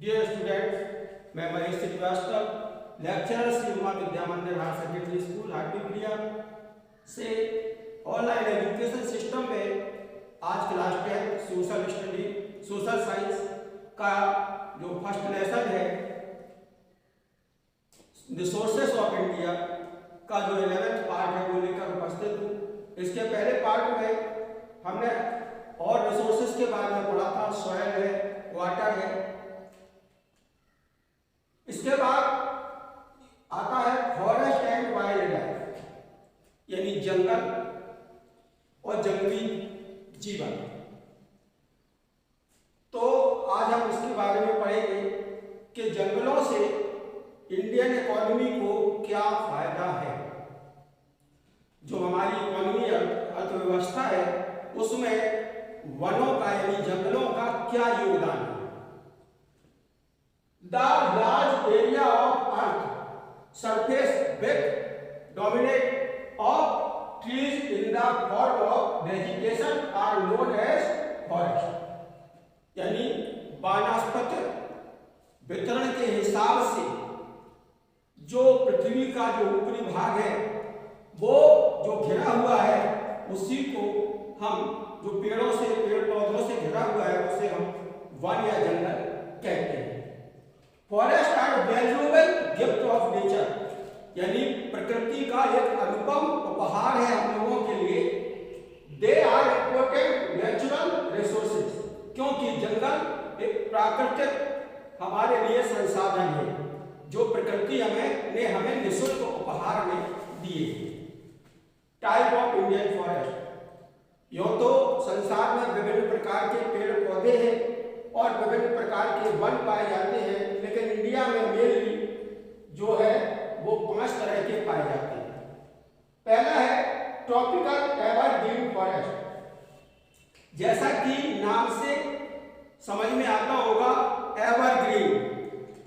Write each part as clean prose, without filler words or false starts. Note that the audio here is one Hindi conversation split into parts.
डियर स्टूडेंट्स, मैं महेश श्रीवास्तव, लेक्चरर श्री उमा विद्या मंदिर हायर सेकेंडरी स्कूल हाटीप्रिया से ऑनलाइन एजुकेशन सिस्टम में आज class 10 social study social science का जो फर्स्ट लेसन है रिसोर्सेस ऑफ इंडिया का जो 11th पार्ट है वो लेकर उपस्थित हूँ। इसके पहले पार्ट में हमने और रिसोर्सेस के बारे में पढ़ा था, सॉइल है, वाटर है। इसके बाद आता है फॉरेस्ट एंड वाइल्ड लाइफ, यानी जंगल और जंगली जीवन। तो आज हम इसके बारे में पढ़ेंगे कि जंगलों से इंडियन इकोनॉमी को क्या फायदा है। जो हमारी इकोनॉमी अर्थव्यवस्था है उसमें वनों का यानी जंगलों का क्या योगदान है। The large area of earth surface with dominate of trees in the form of vegetation are known as forest, यानी वानस्पतिक वितरण के हिसाब से जो पृथ्वी का जो ऊपरी भाग है वो जो घिरा हुआ है उसी को हम जो पेड़ पौधों से घिरा हुआ है उसे हम वन या जंगल कहते हैं। Forest are valuable gift of nature, यानी प्रकृति का एक अनुपम उपहार है हम लोगों के लिए। They are important natural resources, क्योंकि जंगल एक प्राकृतिक हमारे लिए संसाधन है जो प्रकृति हमें निःशुल्क उपहार में दिए। टाइप ऑफ इंडियन फॉरेस्ट, यूं तो संसार में विभिन्न प्रकार के पेड़ पौधे हैं और विभिन्न प्रकार के वन पाए जाते हैं, लेकिन इंडिया में मेनली जो है वो 5 तरह के पाए जाते हैं। पहला है ट्रॉपिकल एवरग्रीन फॉरेस्ट, जैसा कि नाम से समझ में आता होगा, एवरग्रीन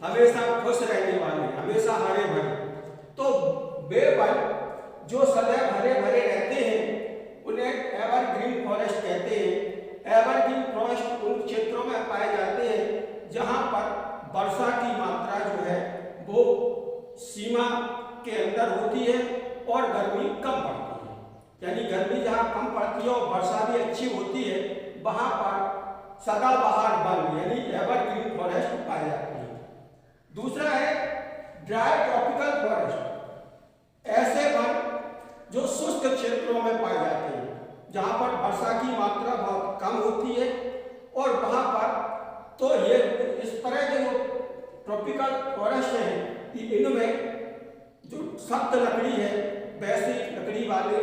हमेशा खुश रहने वाले, हमेशा हरे भरे। तो वे वन जो सदैव हरे भरे रहते हैं उन्हें एवरग्रीन फॉरेस्ट कहते हैं। एवरग्रीन फॉरेस्ट उन क्षेत्रों में पाए जाते हैं जहां पर वर्षा की मात्रा जो है वो सीमा के अंदर होती है और गर्मी कम पड़ती है, यानी गर्मी जहां कम पड़ती है और वर्षा भी अच्छी होती है वहां पर सदाबहार वन यानी एवरग्रीन फॉरेस्ट पाए जाते हैं। दूसरा है ड्राई ट्रॉपिकल फॉरेस्ट, ऐसे वन जो शुष्क क्षेत्रों में पाए जाते हैं जहां पर वर्षा की मात्रा बहुत कम होती है और वहां पर तो ये इस तरह के जो ट्रॉपिकल फॉरेस्ट हैं इनमें जो सख्त लकड़ी है वैसी लकड़ी वाले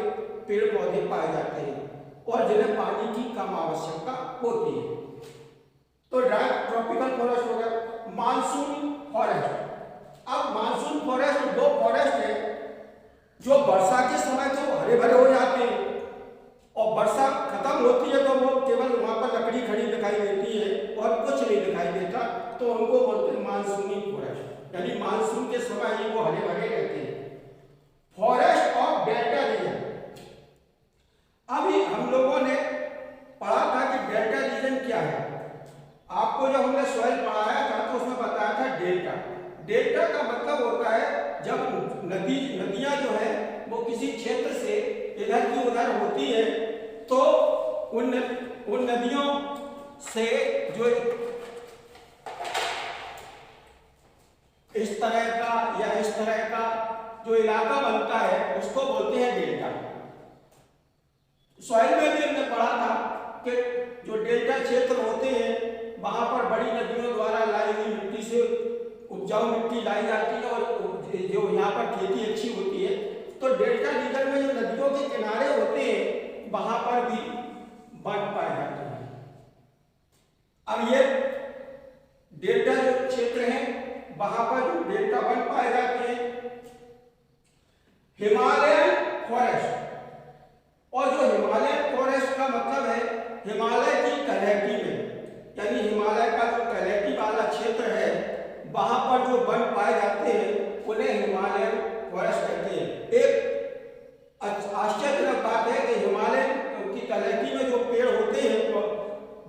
पेड़ पौधे पाए जाते हैं और जिन्हें पानी की कम आवश्यकता होती है। तो ड्राई ट्रॉपिकल फॉरेस्ट हो गया। मानसून फॉरेस्ट, अब मानसून फॉरेस्ट वो फॉरेस्ट है जो वर्षा के समय तो हरे भरे हो जाते हैं और वर्षा खत्म होती है तो वो केवल वहां पर लकड़ी खड़ी दिखाई देती है और कुछ नहीं दिखाई देता, तो उनको बोलते हैं मानसूनी फॉरेस्ट, यानी मानसून के समय ही वो हरे भरे रहते हैं। फॉरेस्ट ऑफ डेल्टा रीजन, अभी हम लोगों ने पढ़ा था कि डेल्टा रीजन क्या है। आपको जब हमने सॉइल पढ़ाया था तो उसमें बताया था डेल्टा। डेल्टा का मतलब होता है जब नदियां जो है वो किसी क्षेत्र से इधर की उधर होती है तो उन नदियों से जो इस तरह का या इस तरह का जो इलाका बनता है उसको बोलते हैं डेल्टा। सॉइल में भी हमने पढ़ा था कि जो डेल्टा क्षेत्र होते हैं वहां पर बड़ी नदियों द्वारा लाई हुई मिट्टी से उपजाऊ मिट्टी लाई जाती है और जो यहाँ पर खेती अच्छी होती है। तो डेल्टा रीजन में जो नदियों के किनारे होते हैं वहां पर भी वन पाए जाते हैं। अब ये डेल्टा जो क्षेत्र है वहां पर जो डेल्टा वन पाए जाते हैं। हिमालयन फॉरेस्ट, और जो हिमालयन फॉरेस्ट का मतलब है हिमालय की तलहटी में, यानी हिमालय का जो तलहटी वाला क्षेत्र है वहां पर जो वन पाए जाते हैं उन्हें हिमालयन फॉरेस्ट कहते हैं। एक आश्चर्यजनक बात है कि हिमालय की तलहटी में जो पेड़ होते हैं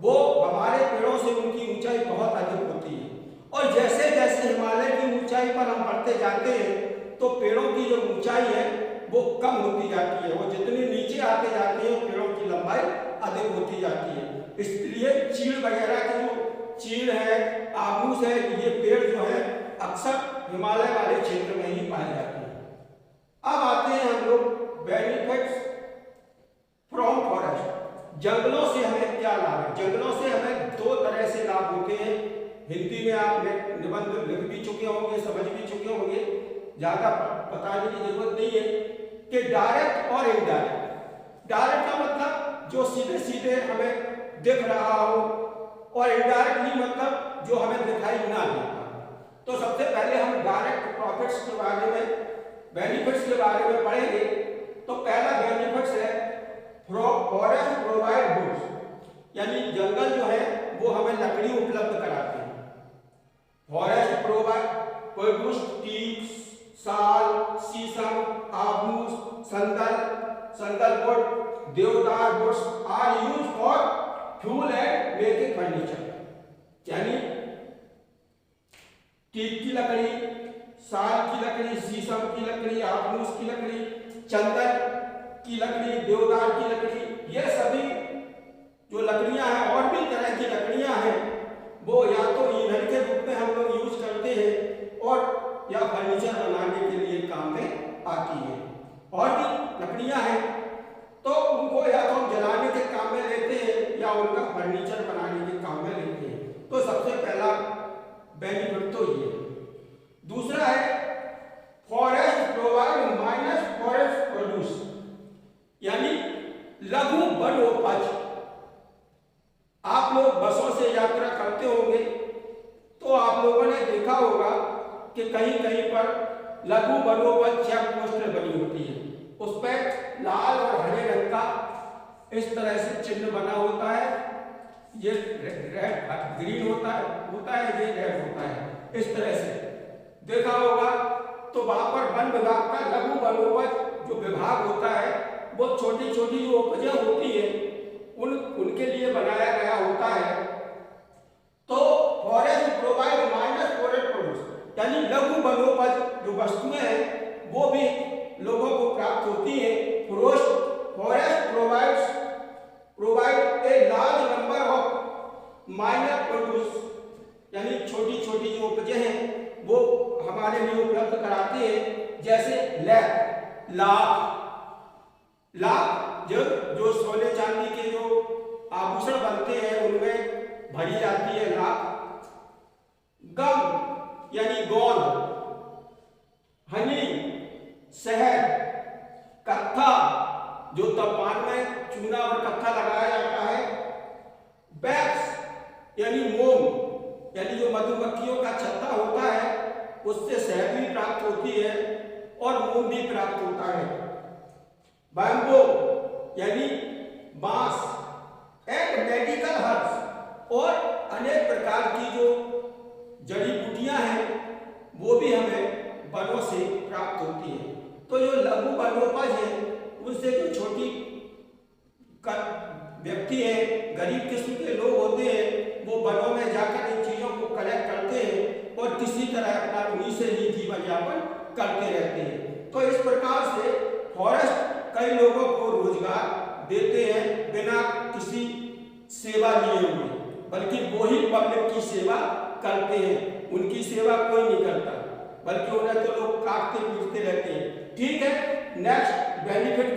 वो हमारे पेड़ों से उनकी ऊंचाई बहुत अधिक होती है और और जैसे जैसे हिमालय की ऊंचाई पर हम बढ़ते जाते हैं तो पेड़ों की जो ऊंचाई है वो कम होती जाती है, वो जितने नीचे आते जाते हैं पेड़ों की लंबाई अधिक होती जाती है। इसलिए चीड़ वगैरह के जो चीड़ है, आबूस है, ये पेड़ जो है अक्सर हिमालय वाले क्षेत्र में ही पाए जाते हैं। अब आते हैं हम लोग बेनिफिट्स फ्रॉम फॉरेस्ट। जंगलों से हमें क्या लाभ है? जंगलों से हमें दो तरह से लाभ होते हैं। हिंदी में आप निबंध लिख भी चुके होंगे, समझ भी चुके होंगे, ज्यादा बताने की जरूरत नहीं है कि डायरेक्ट और इनडायरेक्ट। डायरेक्ट का मतलब जो सीधे सीधे हमें दिख रहा हो, और इनडायरेक्टली मतलब जो हमें दिखाई ना दे। तो सबसे पहले हम डायरेक्ट प्रॉफिट्स के बारे में, बेनिफिट्स के बारे में पढ़ेंगे। तो पहला बेनिफिट्स है फॉरेस्ट प्रोवाइड वुड्स, यानी जंगल जो है वो हमें लकड़ी उपलब्ध कराते हैं। फॉरेस्ट प्रोवाइड प्रोड्यूस टीक, साल, शीशम, आबूस, sandalwood, deodar woods are used for fuel and making furniture. यानी टीक की लकड़ी, साल की लकड़ी, शीशम की लकड़ी, आबूस की लकड़ी, चंदन की लकड़ी, देवदार की लकड़ी, ये सभी जो लकड़ियां हैं और भी तरह की लकड़ियां हैं वो या तो ईंधन के रूप में हम लोग यूज करते हैं और या फर्नीचर बनाने के लिए काम में आती है। और भी लकड़ियां हैं तो उनको या तो हम जलाने के काम में लेते हैं या उनका फर्नीचर बनाने के काम में लेते हैं। तो सबसे पहला बेनिफिट तो ये है। दूसरा है forest provide minus forest produce, यानी लघु वनोपज। आप लोग बसों से यात्रा करते होंगे तो आप लोगों ने देखा होगा कि कहीं कहीं पर लघु वनोपज चेक पोस्ट बनी होती है, उस पर लाल और हरे रंग का इस तरह से चिन्ह बना होता है। ये रेड ग्रीन होता है, ये रेड होता है, इस तरह से देखा होगा। तो वहां पर वन विभाग का लघु वनोपज जो विभाग होता है वो छोटी छोटी जो उपजें होती है उनके लिए बनाया गया होता है। तो forest provide minus forest produce, यानी लघु वनोपज जो वस्तुएं हैं वो भी लोगों को प्राप्त होती है। Forest provide a large number of minor produce, यानी छोटी छोटी जो उपजें हैं वो हमारे लिए उपलब्ध कराते हैं। जैसे लाख जो सोने चांदी के जो आभूषण बनते हैं उनमें भरी जाती है लाख। गम यानी गोंद, हनी शहद, कत्था जो तापमान में चूना और कत्था लगाया जाता है, वैक्स यानी मोम, यानी जो मधुमक्खियों का छत्ता होता है उससे शहद भी प्राप्त होती है और मोम भी प्राप्त होता है। बैम्बो यानी बांस, एंड मेडिकल हर्ब्स, और अनेक प्रकार की जो जड़ी बूटियां हैं वो भी हमें वनों से प्राप्त होती है। तो जो लघु वनोपज है उनसे जो छोटी व्यक्ति है, गरीब किस्म के लोग होते हैं, वो वनों में जाकर इन चीजों को कलेक्ट करते हैं और किसी तरह अपना उन्हीं से ही जीवन यापन करते रहते हैं। तो इस प्रकार से फॉरेस्ट कई लोगों को रोजगार देते हैं बिना किसी सेवा लिए हुए, बल्कि वो ही पब्लिक की सेवा करते हैं। उनकी सेवा कोई नहीं करता, बल्कि उन्हें तो लोग काटते पीटते रहते हैं। ठीक है, नेक्स्ट बेनिफिट